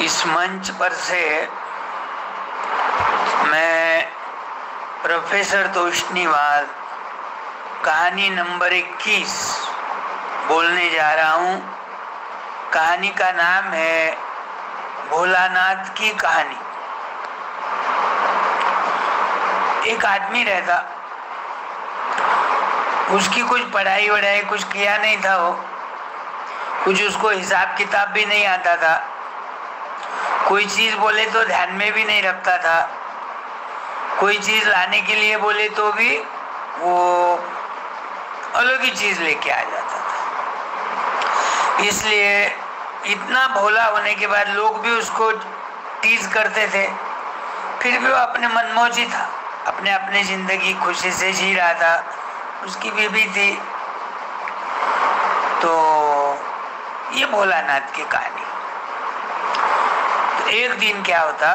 इस मंच पर से मैं प्रोफेसर तोष्णीवाल कहानी नंबर 21 बोलने जा रहा हूँ। कहानी का नाम है भोलानाथ की कहानी। एक आदमी रहता, उसकी कुछ पढ़ाई वढ़ाई कुछ किया नहीं था, वो कुछ उसको हिसाब किताब भी नहीं आता था, कोई चीज बोले तो ध्यान में भी नहीं रखता था, कोई चीज लाने के लिए बोले तो भी वो अलग ही चीज लेके आ जाता था। इसलिए इतना भोला होने के बाद लोग भी उसको टीज करते थे, फिर भी वो अपने मनमौजी था, अपने अपने जिंदगी खुशी से जी रहा था। उसकी बीवी थी। तो ये भोलानाथ की कहानी। तो एक दिन क्या होता,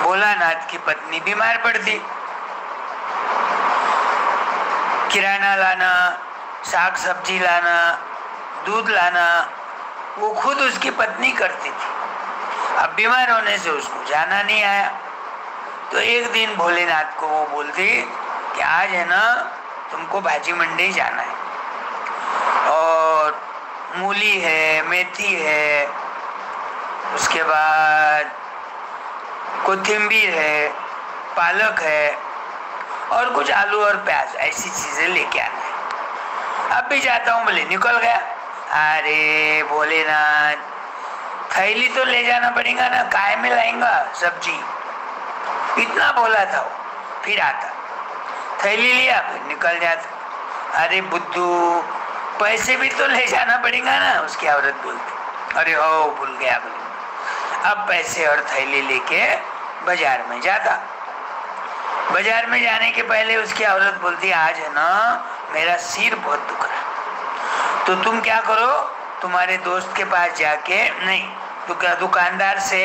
भोलानाथ की पत्नी बीमार पड़ती। किराना लाना, साग सब्जी लाना, दूध लाना वो खुद उसकी पत्नी करती थी। अब बीमार होने से उसको जाना नहीं आया। तो एक दिन भोलेनाथ को वो बोलती कि आज है ना, तुमको भाजी मंडी जाना है, और मूली है, मेथी है, उसके बाद कोथिंबीर है, पालक है, और कुछ आलू और प्याज, ऐसी चीजें लेके आना है। अब भी जाता हूँ। बोले निकल गया। अरे भोलेनाथ, थैली तो ले जाना पड़ेगा ना, काय में लाएंगा सब्जी। इतना बोला था वो। फिर आता, थैली लिया, फिर निकल जाता। अरे बुद्धू, पैसे भी तो ले जाना पड़ेगा ना, उसकी औरत बोलती। अरे हो, भूल गया। बोले अब पैसे और थैली लेके बाजार में जाता। बाजार में जाने के पहले उसकी औरत बोलती, आज है ना मेरा सिर बहुत दुख रहा, तो तुम क्या करो, तुम्हारे दोस्त के पास जाके, नहीं दुकानदार से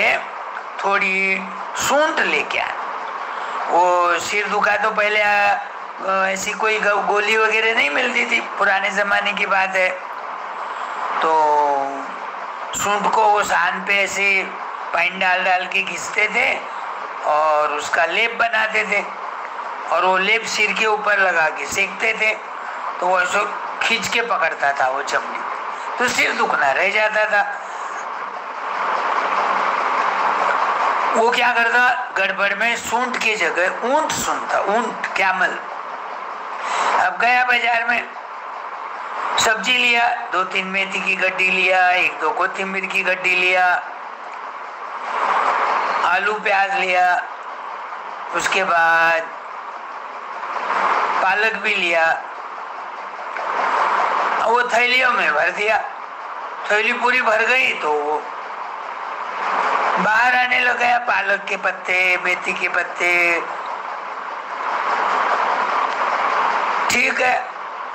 थोड़ी सूंठ लेके आ। वो सिर दुखा तो पहले ऐसी कोई गोली वगैरह नहीं मिलती थी, पुराने जमाने की बात है। तो सूंठ को वो सान पे ऐसे पानी डाल डाल के घिसते थे और उसका लेप बनाते थे, और वो लेप सिर के ऊपर लगा के सेकते थे। तो वो ऐसे खींच के पकड़ता था वो चमड़ी, तो सिर दुखना रह जाता था। वो क्या करता, गड़बड़ में सूंठ की जगह ऊंट सुनता, ऊंट कैमल। अब गया बाजार में, सब्जी लिया, 2-3 मेथी की गड्डी लिया, 1-2 कोथिंबीर की गड्डी लिया, आलू प्याज लिया, उसके बाद पालक भी लिया। वो थैलियों में भर दिया। थैली पूरी भर गई तो वो बाहर आने लग गया। पालक के पत्ते, मेथी के पत्ते, ठीक है।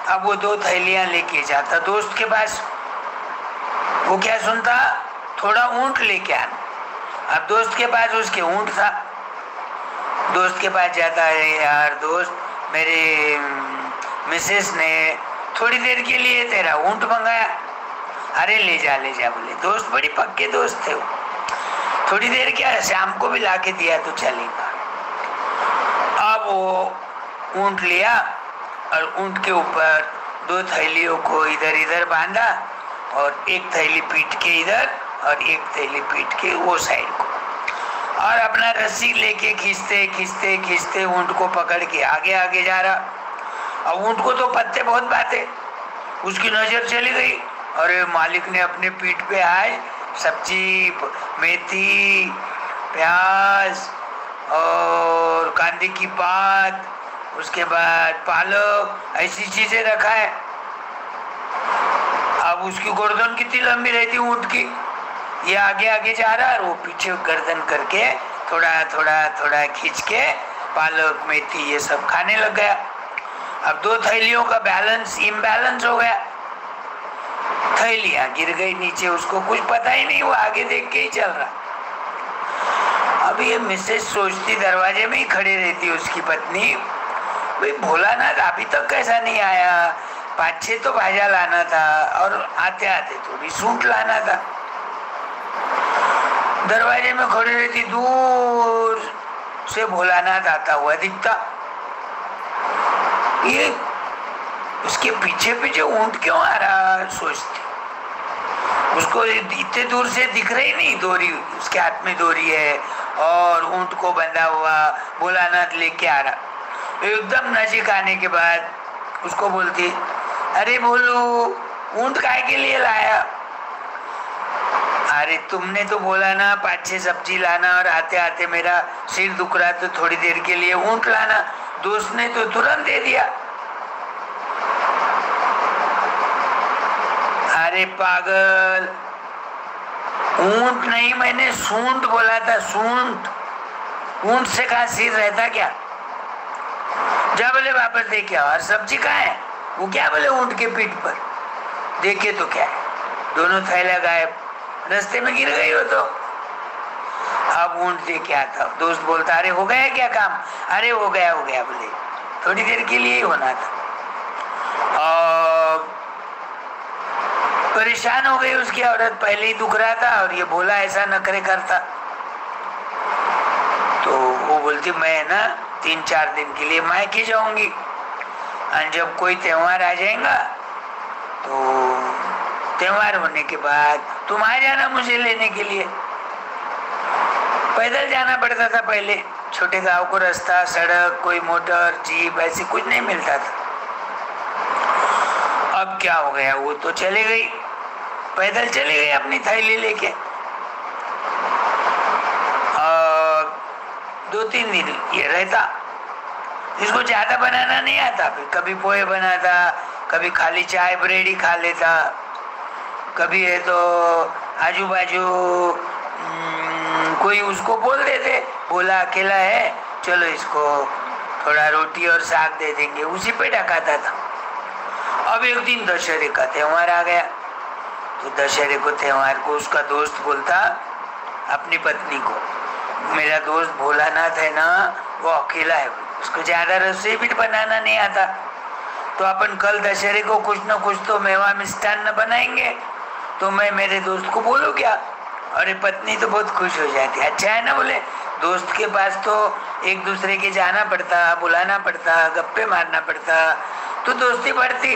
अब वो 2 थैलियां लेके जाता दोस्त के पास। वो क्या सुनता, थोड़ा ऊंट लेके आना। अब दोस्त के पास उसके ऊंट था। दोस्त के पास जाता है, यार दोस्त, मेरे मिसेस ने थोड़ी देर के लिए तेरा ऊंट मंगाया। अरे ले जा ले जा। बोले दोस्त बड़ी पक्के दोस्त थे वो, थोड़ी देर क्या, शाम को भी लाके दिया तो चलेगा। अब वो ऊंट लिया और ऊंट के ऊपर 2 थैलियों को इधर इधर बांधा, और एक थैली पीट के इधर और एक थैली पीट के वो साइड को, और अपना रस्सी लेके खींचते खींचते खींचते ऊंट को पकड़ के आगे आगे जा रहा। अब ऊंट को तो पत्ते बहुत बाते, उसकी नजर चली गई। अरे मालिक ने अपने पीठ पे आज सब्जी, मेथी, प्याज और कांदे की पात, उसके बाद पालक, ऐसी चीजें रखा है। अब उसकी गर्दन कितनी लंबी रहती ऊंट की, ये आगे आगे जा रहा है और वो पीछे गर्दन करके थोड़ा थोड़ा थोड़ा खींच के पालक, मेथी ये सब खाने लग गया। अब 2 थैलियों का बैलेंस इम्बैलेंस हो गया, थैलियां गिर गई नीचे, उसको कुछ पता ही नहीं, वो आगे देख के ही चल रहा। अब ये मिसेस सोचती, दरवाजे में ही खड़े रहती उसकी पत्नी, भाई भोलानाथ अभी तक कैसा नहीं आया, 5-6 तो भाजा लाना था और आते आते थोड़ी सूंठ लाना था। दरवाजे में खड़ी रहती, दूर से भोलानाथ आता हुआ दिखता। ये उसके पीछे पीछे ऊंट क्यों आ रहा सोचती। उसको इतने दूर से दिख रही नहीं, डोरी उसके हाथ में डोरी है और ऊंट को बंधा हुआ भोलानाथ लेके आ रहा। एकदम नजीक आने के बाद उसको बोलती, अरे बोलू ऊंट काहे के लिए लाया? अरे तुमने तो बोला ना 5-6 सब्जी लाना और आते आते मेरा सिर दुख रहा तो थोड़ी देर के लिए ऊंट लाना। दोस्त ने तो तुरंत दे दिया। अरे पागल, ऊंट नहीं, मैंने सूंड बोला था, सूंड। ऊंट से कहा सिर रहता क्या? जा बोले वापस दे के आओ। और सब्जी कहाँ है? वो क्या बोले ऊंट के पीठ पर। देखे तो क्या है, दोनों थैला गायब, रास्ते में गिर गई हो तो। अब ऊंट दे के आता, दोस्त बोलता, अरे हो गया क्या काम? अरे हो गया बोले, थोड़ी देर के लिए ही होना था। और परेशान हो गई उसकी औरत, पहले ही दुख रहा था और ये बोला ऐसा नखरे करता। तो वो बोलती, मैं ना 3-4 दिन के लिए मायके जाऊंगी और जब कोई त्योहार आ जाएगा तो त्योहार होने के बाद तुम आ जाना मुझे लेने के लिए। पैदल जाना पड़ता था पहले, छोटे गांव को रास्ता, सड़क, कोई मोटर जीप ऐसी कुछ नहीं मिलता था। अब क्या हो गया, वो तो चले गई, पैदल चली गई अपनी थैली लेके। और 2-3 दिन ये रहता। इसको ज्यादा बनाना नहीं आता, फिर कभी पोहे बनाता, कभी खाली चाय ब्रेड ही खा लेता, कभी है तो आजू बाजू कोई उसको बोल देते, बोला अकेला है चलो इसको थोड़ा रोटी और साग दे देंगे, उसी पे ढकाता था। अब एक दिन दशहरे का त्योहार आ गया, तो दशहरे को त्योहार को उसका दोस्त बोलता अपनी पत्नी को, मेरा दोस्त भोलानाथ है ना, वो अकेला है, उसको ज्यादा रसोई भी बनाना नहीं आता, तो अपन कल दशहरे को कुछ न कुछ तो मेवा मिष्ठान न बनाएंगे, तो मैं मेरे दोस्त को बोलूं क्या? अरे पत्नी तो बहुत खुश हो जाती, अच्छा है ना, बोले दोस्त के पास तो एक दूसरे के जाना पड़ता, बुलाना पड़ता, गप्पे मारना पड़ता, तो दोस्ती बढ़ती।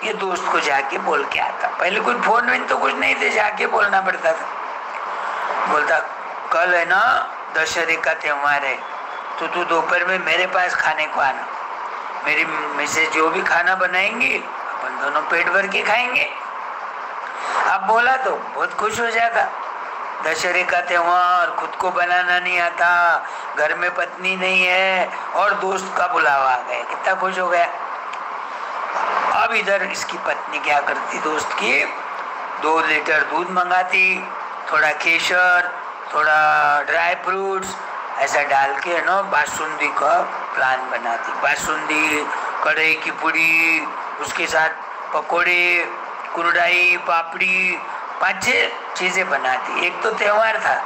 ये दोस्त को जाके बोल के आता, पहले कुछ फोन वोन तो कुछ नहीं थे, जाके बोलना पड़ता था। बोलता कल है ना दशहरे का त्योहार है, तो तू दोपहर में मेरे पास खाने को आना, मेरी मिसेज जो भी खाना बनाएंगी अपन दोनों पेट भर के खाएंगे। अब बोला तो बहुत खुश हो जाता, दशहरे का त्योहार, खुद को बनाना नहीं आता, घर में पत्नी नहीं है और दोस्त का बुलावा आ गया, कितना खुश हो गया। अब इधर इसकी पत्नी क्या करती, दोस्त की 2 लीटर दूध मंगाती, थोड़ा केसर, थोड़ा ड्राई फ्रूट्स ऐसा डाल के ना बासुंदी का प्लान बनाती, बासुंदी, कढ़ाई की पूरी, उसके साथ पकोड़े, कुरडाई, पापड़ी, 5-6 चीजें बनाती। एक तो त्योहार था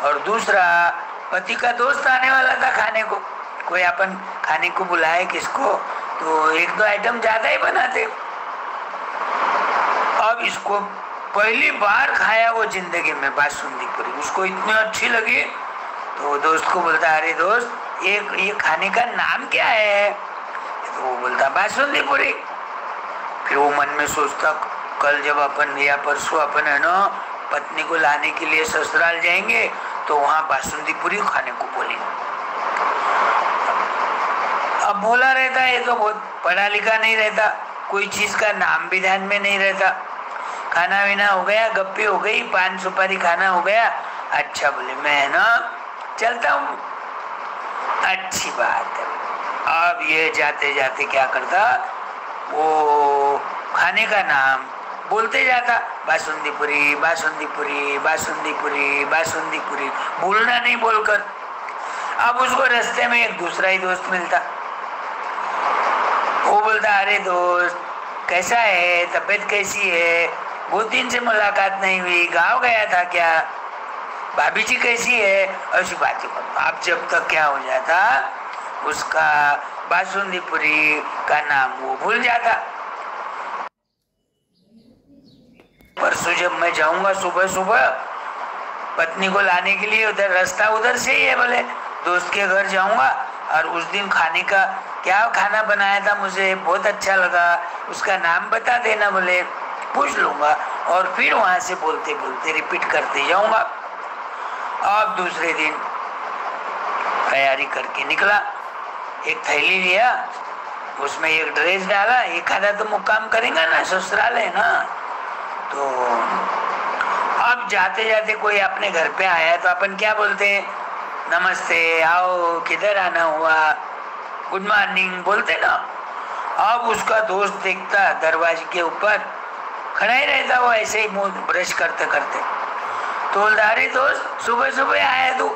और दूसरा पति का दोस्त आने वाला था खाने को, कोई अपन खाने को बुलाए किसको तो 1-2 आइटम ज्यादा ही बनाते। अब इसको पहली बार खाया वो जिंदगी में बासुंदी पूरी, उसको इतनी अच्छी लगी, तो दोस्त को बोलता, अरे दोस्त ये खाने का नाम क्या है? तो वो बोलता बासुंदी पूरी। फिर वो मन में सोचता, कल जब अपन या परसों अपन है ना पत्नी को लाने के लिए ससुराल जाएंगे तो वहाँ बासुंदी पूरी खाने को बोलेंगे। अब भोला रहता है, ये तो बहुत पढ़ा लिखा नहीं रहता, कोई चीज का नाम भी ध्यान में नहीं रहता। खाना पीना हो गया, गप्पे हो गई, पान सुपारी खाना हो गया, अच्छा बोले मैं ना चलता हूँ, अच्छी बात है। अब ये जाते जाते क्या करता, वो खाने का नाम बोलते जाता, बासुंदी पूरी, बासुंदी पूरी, बासुंदी पूरी, बासुंदी पूरी, भूलना नहीं बोलकर। अब उसको रास्ते में एक दूसरा ही दोस्त मिलता, वो बोलता, अरे दोस्त कैसा है, तबीयत कैसी है, बहुत दिन से मुलाकात नहीं हुई, गाँव गया था क्या, भाभी जी कैसी है, ऐसी बातें। अब जब तक क्या हो जाता, उसका बासुंदी पूरी का नाम वो भूल जाता। परसों जब मैं जाऊंगा सुबह सुबह पत्नी को लाने के लिए, उधर रास्ता उधर से ही है, बोले दोस्त के घर जाऊंगा और उस दिन खाने का क्या खाना बनाया था मुझे बहुत अच्छा लगा, उसका नाम बता देना, बोले पूछ लूंगा और फिर वहां से बोलते बोलते रिपीट करते जाऊंगा। अब दूसरे दिन तैयारी करके निकला, एक थैली लिया, उसमें एक ड्रेस डाला, एक आधा तो मुक्काम करेगा ना, ससुराल है ना। तो अब जाते जाते कोई अपने घर पे आया तो अपन क्या बोलते हैं, नमस्ते, आओ, किधर आना हुआ, गुड मॉर्निंग बोलते ना। अब उसका दोस्त देखता दरवाजे के ऊपर खड़ा ही रहता, वो ऐसे ही मुंह ब्रश करते करते, तो बोलता अरे दोस्त सुबह सुबह आया तू।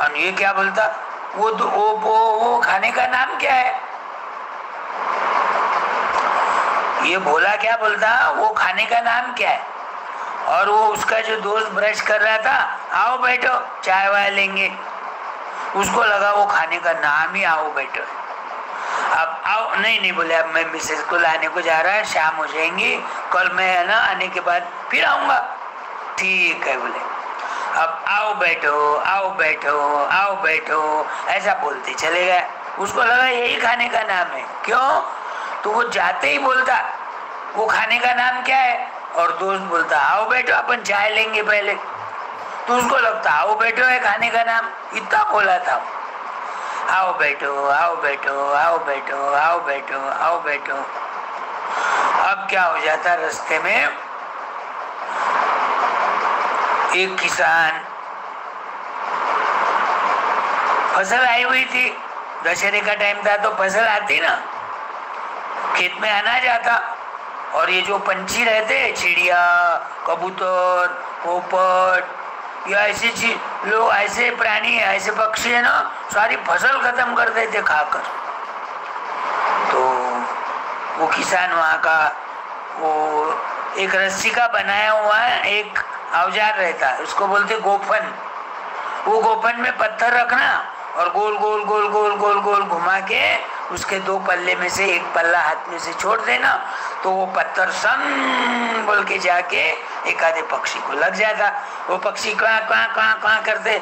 और ये क्या बोलता, वो खाने का नाम क्या है, ये भोला क्या बोलता, वो खाने का नाम क्या है। और वो उसका जो दोस्त ब्रश कर रहा था, आओ बैठो चाय वाय लेंगे, उसको लगा वो खाने का नाम ही आओ बैठो। अब आओ, नहीं बोले अब मैं मिसेस को लाने को जा रहा है, शाम हो जाएंगी, कल मैं है ना आने के बाद फिर आऊंगा। ठीक है बोले, अब आओ बैठो आओ बैठो आओ बैठो, ऐसा बोलते चले गए। उसको लगा यही खाने का नाम है, क्यों, तो वो जाते ही बोलता वो खाने का नाम क्या है, और दोस्त बोलता आओ बैठो अपन चाय लेंगे पहले, तो उसको लगता आओ बैठो है खाने का नाम, इतना बोला था। आओ बैठो आओ बैठो आओ बैठो आओ बैठो आओ बैठो। अब क्या हो जाता, रास्ते में एक किसान, फसल आई हुई थी, दशहरे का टाइम था तो फसल आती ना, खेत में अनाज आता, और ये जो पंछी रहते, चिड़िया, कबूतर, पोपट, या ऐसी चीज लोग, ऐसे प्राणी ऐसे पक्षी है ना, सारी फसल खत्म कर देते खाकर। तो वो किसान वहाँ का वो एक रस्सी का बनाया हुआ है एक औजार रहता है, उसको बोलते गोफन। वो गोफन में पत्थर रखना और गोल गोल गोल गोल गोल गोल घुमा के उसके दो पल्ले में से एक पल्ला हाथ में से छोड़ देना, तो वो पत्थर सन बोल के जाके एक आधे पक्षी को लग जाता। वो पक्षी क्वां क्वां क्वां क्वां करते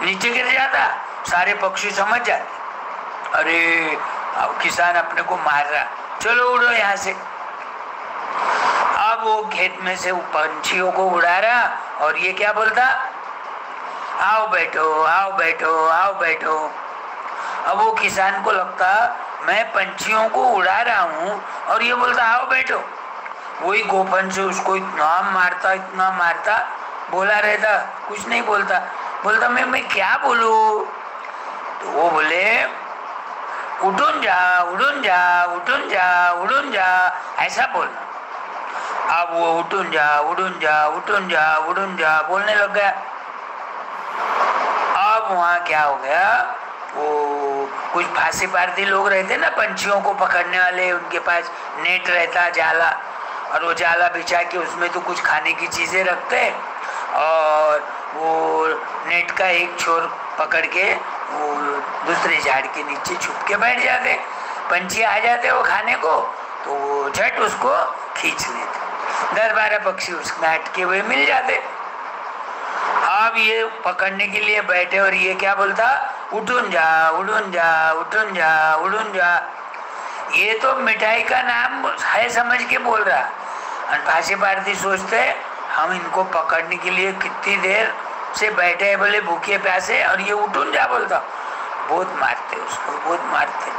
नीचे गिर जाता, सारे पक्षी समझ जाते अरे अब किसान अपने को मार रहा, चलो उड़ो यहाँ से। अब वो खेत में से पंछियों को उड़ा रहा और ये क्या बोलता, आओ बैठो आओ बैठो आओ बैठो। अब वो किसान को लगता मैं पंछियों को उड़ा रहा हूँ और ये बोलता आओ बैठो। वही गोफन से उसको इतना मारता, बोला रहता, कुछ नहीं बोलता। बोलता मैं क्या बोलूं, तो वो बोले उठून जा उड़ून जा उठून जा उड़ून जा, ऐसा बोलना। अब वो उठून जा उड़ून जा उठून जा उड़ून जा बोलने लग गया। अब वहाँ क्या हो गया, वो कुछ फांसी पारती लोग रहते ना पंछियों को पकड़ने वाले, उनके पास नेट रहता, जाला, और वो जाला बिछा के उसमें तो कुछ खाने की चीजें रखते और वो नेट का एक छोर पकड़ के वो दूसरे झाड़ के नीचे छुप के बैठ जाते। पंछी आ जाते वो खाने को तो वो झट उसको खींच लेते। 10-12 पक्षी उसमें अटके हुए मिल जाते। अब ये पकड़ने के लिए बैठे और ये क्या बोलता, उठून जा उड़ून जा उठून जा उड़ून जा। ये तो मिठाई का नाम है समझ के बोल रहा। और फांसी पारती सोचते हम इनको पकड़ने के लिए कितनी देर से बैठे हैं, बोले भूखे प्यासे, और ये उठून जा बोलता। बहुत मारते उसको, बहुत मारते।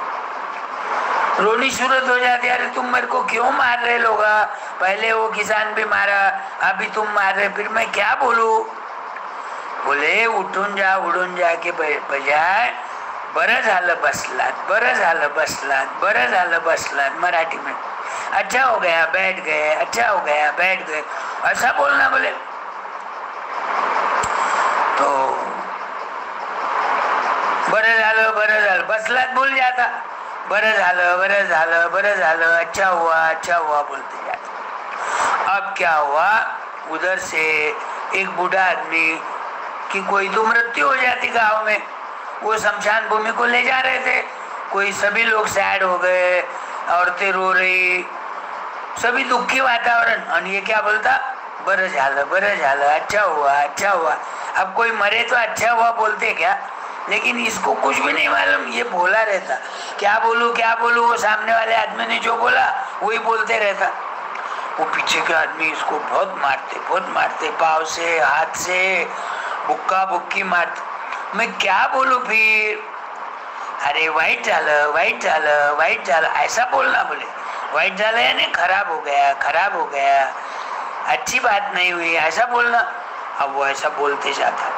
रोनी सूरत हो जाती, अरे तुम मेरे को क्यों मार रहे लोग, पहले वो किसान भी मारा अभी तुम मार रहे, फिर मैं क्या बोलूं। बोले उठून जा उडून जा के बजाय बरं झालं बसलात, बरं झालं बसलात, बरं झालं बसलात, मराठी में अच्छा हो गया बैठ गए, अच्छा हो गया बैठ गए, ऐसा बोलना। बोले तो बरं झालं बसलात बोल जाता, बरं झालं अच्छा हुआ बोलते जाता। अब क्या हुआ, उधर से एक बूढ़ा आदमी कि कोई तो मृत्यु हो जाती गांव में, वो शमशान भूमि को ले जा रहे थे। कोई सभी लोग सैड हो गए, औरतें रो रही, सभी दुखी वातावरण। और ये क्या बोलता, बरं झालं, अच्छा हुआ, अच्छा हुआ। अब कोई मरे तो अच्छा हुआ बोलते क्या? लेकिन इसको कुछ भी नहीं मालूम, ये बोला रहता, क्या बोलूं, वो सामने वाले आदमी ने जो बोला वही बोलते रहता। वो पीछे के आदमी इसको बहुत मारते, पाँव से, हाथ से, बुक्का बुक्की मारते। मैं क्या बोलूं फिर? अरे वाइट झालं, ऐसा बोलना। बोले वाइट झालं यानी खराब हो गया, अच्छी बात नहीं हुई, ऐसा बोलना। अब वो ऐसा बोलते जाता,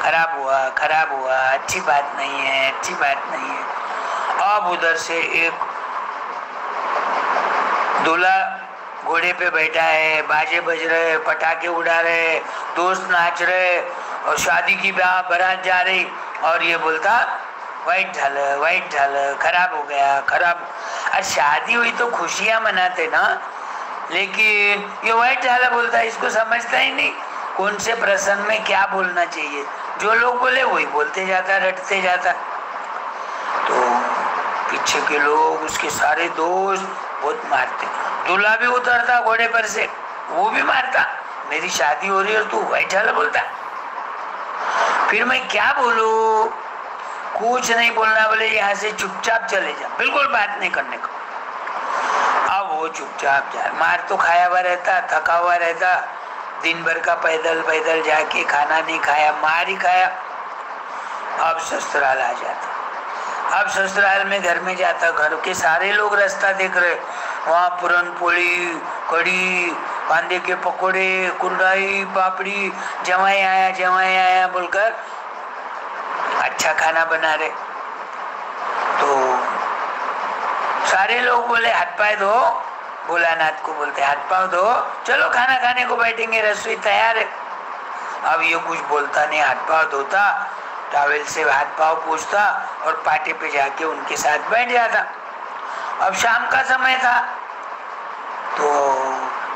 खराब हुआ, अच्छी बात नहीं है। अब उधर से एक दूल्हा घोड़े पे बैठा है, बाजे बज रहे, पटाखे उड़ा रहे, दोस्त नाच रहे, और शादी की बारात जा रही, और ये बोलता वाइट झालं, खराब हो गया। आज शादी हुई तो खुशियां मनाते ना, लेकिन ये वाइट झालं बोलता है, इसको समझता ही नहीं कौन से प्रसंग में क्या बोलना चाहिए। जो लोग बोले वही बोलते जाता, रटते जाता। तो पीछे के लोग, उसके सारे दोस्त बहुत मारते। दूल्हा भी उतरता घोड़े पर से, वो भी मारता, मेरी शादी हो रही है और तू वाइट झालं बोलता। फिर मैं क्या बोलूं? कुछ नहीं बोलना। बोले यहाँ से चुपचाप चले जा, बिल्कुल बात नहीं करने को। अब वो चुपचाप जाए, मार तो खाया हुआ रहता, थका हुआ रहता, दिन भर का पैदल जाके खाना नहीं खाया, मार ही खाया। अब ससुराल आ जाता। अब ससुराल में घर में जाता, घर के सारे लोग रास्ता देख रहे, वहाँ पूरन पोली, कड़ी, कांदे के पकोड़े, कुंडाई, पापड़ी, जवाई आया बोलकर अच्छा खाना बना रहे। तो सारे लोग बोले हाथ पाए धो, भोलानाथ को बोलते हाथ पाँव धो, चलो खाना खाने को बैठेंगे, रसोई तैयार है। अब ये कुछ बोलता नहीं, हाथ पाँव धोता, टॉवेल से हाथ पाँव पोंछता और पाटे पे जाके उनके साथ बैठ जाता। अब शाम का समय था, तो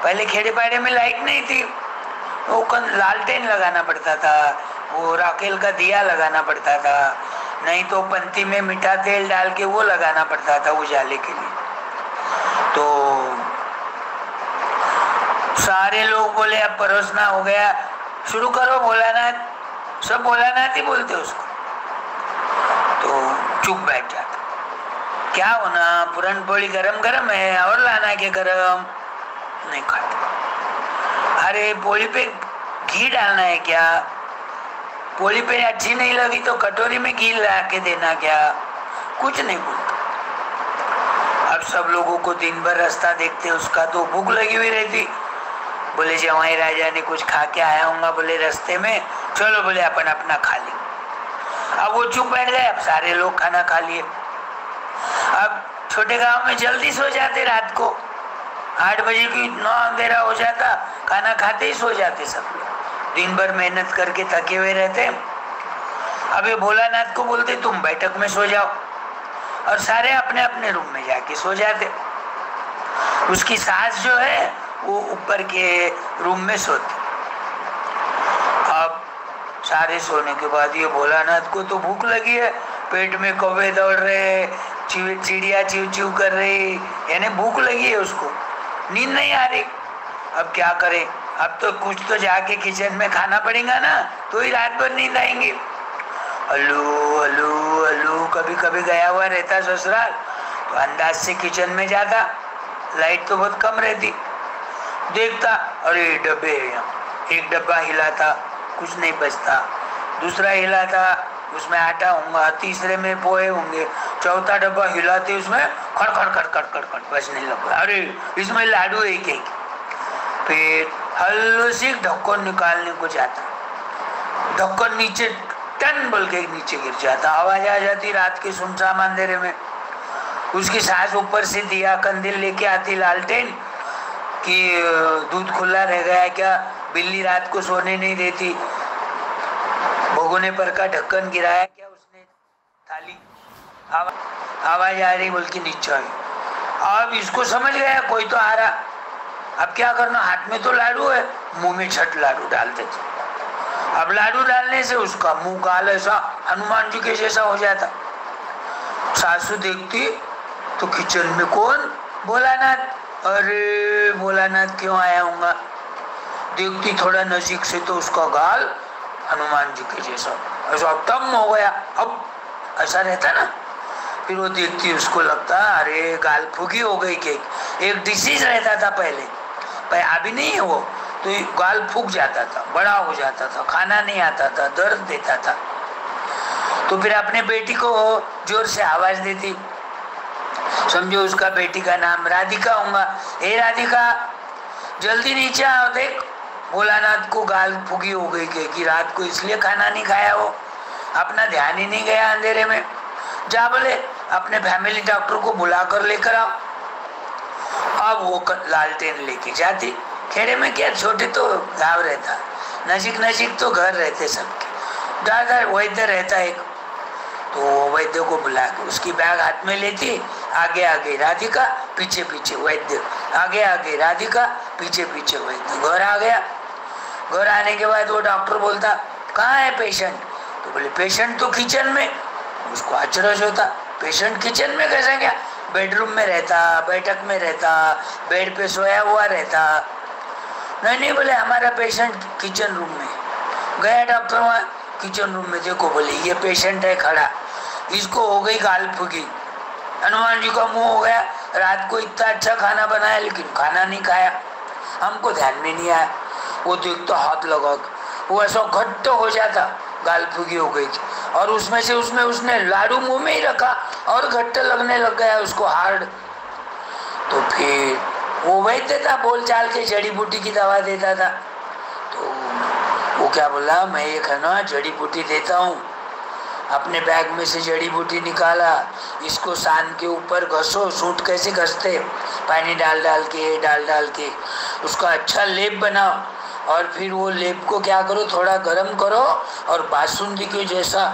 पहले खेड़े पाड़े में लाइट नहीं थी, वो लालटेन लगाना पड़ता था, वो राखेल का दिया लगाना पड़ता था, नहीं तो पंती में मीठा तेल डाल के वो लगाना पड़ता था उजाले के लिए। तो सारे लोग बोले अब परोसना हो गया, शुरू करो भोलानाथ। सब भोलानाथ ही बोलते उसको। तो चुप बैठ जाता, क्या होना, पूरन पोली गरम है और लाना के गरम नहीं खाता। अरे पोली पे घी डालना है क्या? पोली पे अच्छी नहीं लगी तो कटोरी में घी ला के देना क्या? कुछ नहीं बोलता। अब सब लोगों को दिन भर रास्ता देखते, उसका तो भूख लगी हुई रहती। बोले जवाई राजा ने कुछ खा के आया होगा बोले रास्ते में, चलो बोले अपन अपना खा लेंगे। अब वो चुप बैठ गए, अब सारे लोग खाना खा लिए। अब छोटे गांव में जल्दी सो जाते, रात को 8 बजे की 9 अंधेरा हो जाता, खाना खाते ही सो जाते सब लोग, दिन भर मेहनत करके थके हुए रहते। अब ये भोलानाथ को बोलते तुम बैठक में सो जाओ, और सारे अपने अपने रूम में जाके सो जाते। उसकी सास जो है वो ऊपर के रूम में सोती। अब सारे सोने के बाद ये भोलानाथ को तो भूख लगी है, पेट में कौवे दौड़ रहे, चिड़िया चिव चिव कर रही, यानी भूख लगी है उसको, नींद नहीं आ रही। अब क्या करे? अब तो कुछ तो जाके किचन में खाना पड़ेगा ना, तो ही रात भर नींद आएंगी। हलू हलू हलू कभी कभी गया हुआ रहता ससुराल, तो अंदाज से किचन में जाता, लाइट तो बहुत कम रहती, देखता अरे डब्बे है यहाँ, एक डब्बा हिलाता कुछ नहीं बचता, दूसरा हिलाता उसमें आटा होगा, तीसरे में पोहे होंगे, चौथा डब्बा हिलाते उसमें खड़ खड़ खड़ खड़ खड़ खड़ बचने लगा, अरे इसमें लाडू एक एक। फिर हल्लो से ढक्कन निकालने को जाता, ढक्कन नीचे टन बोल के नीचे गिर जाता, आवाज आ जाती रात के सुनसान अंधेरे में। उसकी सास ऊपर से दिया कंदील लेके आती, लालटेन कि दूध खुला रह गया क्या, बिल्ली रात को सोने नहीं देती, भगोने पर का ढक्कन गिराया क्या उसने, थाली आवाज आ रही बोल के नीचे आई। अब इसको समझ गया कोई तो आ रहा, अब क्या करना, हाथ में तो लाडू है, मुंह में छठ लाडू डाल देते। अब लाडू डालने से उसका मुंह काल ऐसा हनुमान जी के जैसा हो जाता। सासू देखती तो किचन में कौन, भोलानाथ। अरे भोलानाथ क्यों आया होगा, देखती थोड़ा नजीक से तो उसका गाल हनुमान जी के जैसा, ऐसा तम हो गया। अब ऐसा रहता ना, फिर वो देखती उसको लगता अरे गाल फूगी हो गई कि एक डिसीज रहता था पहले, पर अभी नहीं है वो, तो गाल फूक जाता था, बड़ा हो जाता था, खाना नहीं आता था, दर्द देता था। तो फिर अपने बेटी को जोर से आवाज देती, समझो उसका बेटी का नाम राधिका होगा, हे राधिका जल्दी नीचे आओ, देख भोलानाथ को गाल फूगी हो गई कि रात को इसलिए खाना नहीं खाया, वो अपना ध्यान ही नहीं गया अंधेरे में, जा बोले अपने फैमिली डॉक्टर को बुला कर लेकर आओ। अब वो लालटेन लेके जाती, खेड़े में क्या छोटे तो गांव रहता, नजीक नजीक तो घर रहते सबके, ज्यादा वैद्य रहता एक, तो वैद्य को बुला के उसकी बैग हाथ में लेती, आगे आगे राधिका पीछे पीछे वैद्य, आगे आगे राधिका पीछे पीछे वैद्य। घर आ गया, घर आने के बाद वो डॉक्टर बोलता कहाँ है पेशेंट, तो बोले पेशेंट तो किचन में। उसको अचरज होता, पेशेंट किचन में कैसे गया, बेडरूम में रहता, बैठक में रहता, बेड पे सोया हुआ रहता। नहीं बोले हमारा पेशेंट किचन रूम में। गया डॉक्टर वहाँ किचन रूम में, देखो बोले ये पेशेंट है खड़ा, इसको हो गई गाल फूकी। हनुमान जी का मुंह हो गया, रात को इतना अच्छा खाना बनाया लेकिन खाना नहीं खाया, हमको ध्यान में नहीं आया। वो देखता हाथ लगा, वो ऐसा घट्ट हो जाता, गाल फूकी हो गई थी, और उसमें से उसने लाडू मुंह में ही रखा और घट्ट लगने लग गया उसको हार्ड। तो फिर वो वैद्य था, बोल चाल के जड़ी बूटी की दवा देता था, तो वो क्या बोला मैं एक है ना जड़ी बूटी देता हूँ। अपने बैग में से जड़ी बूटी निकाला, इसको सान के ऊपर घसो, सूंठ कैसे घसते, पानी डाल डाल के उसका अच्छा लेप बनाओ, और फिर वो लेप को क्या करो थोड़ा गर्म करो, और बासुंदी के जैसा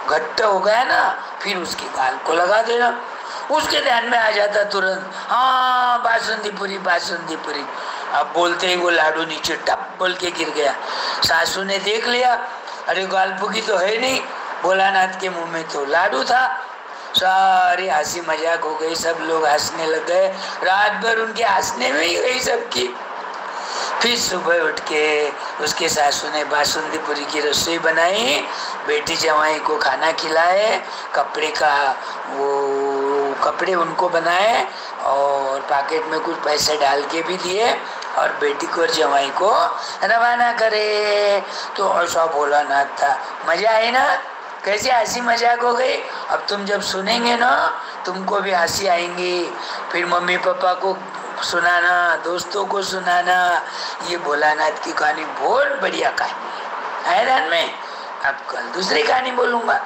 घट्ट हो गया ना, फिर उसकी गाल को लगा देना। उसके ध्यान में आ जाता तुरंत, हाँ बासुंदी पूरी। अब बोलते ही वो लाडू नीचे टप बोल के गिर गया। सासू ने देख लिया, अरे गाल फूकी तो है नहीं, भोलानाथ के मुंह में तो लाडू था। सारी हंसी मजाक हो गई, सब लोग हंसने लग गए, रात भर उनके हंसने में ही गई सबकी। फिर सुबह उठ के उसके सासू ने बासुंदी पूरी की रसोई बनाई, बेटी जवाई को खाना खिलाए, कपड़े उनको बनाए, और पैकेट में कुछ पैसे डाल के भी दिए, और बेटी को और जवाई को रवाना करे। तो ऐसा भोलानाथ था। मजा आई ना, कैसे हंसी मजाक हो गई। अब तुम जब सुनेंगे ना तुमको भी हंसी आएंगी, फिर मम्मी पापा को सुनाना, दोस्तों को सुनाना। ये भोलानाथ की कहानी बहुत बढ़िया कहानी है ध्यान में। अब कल दूसरी कहानी बोलूंगा।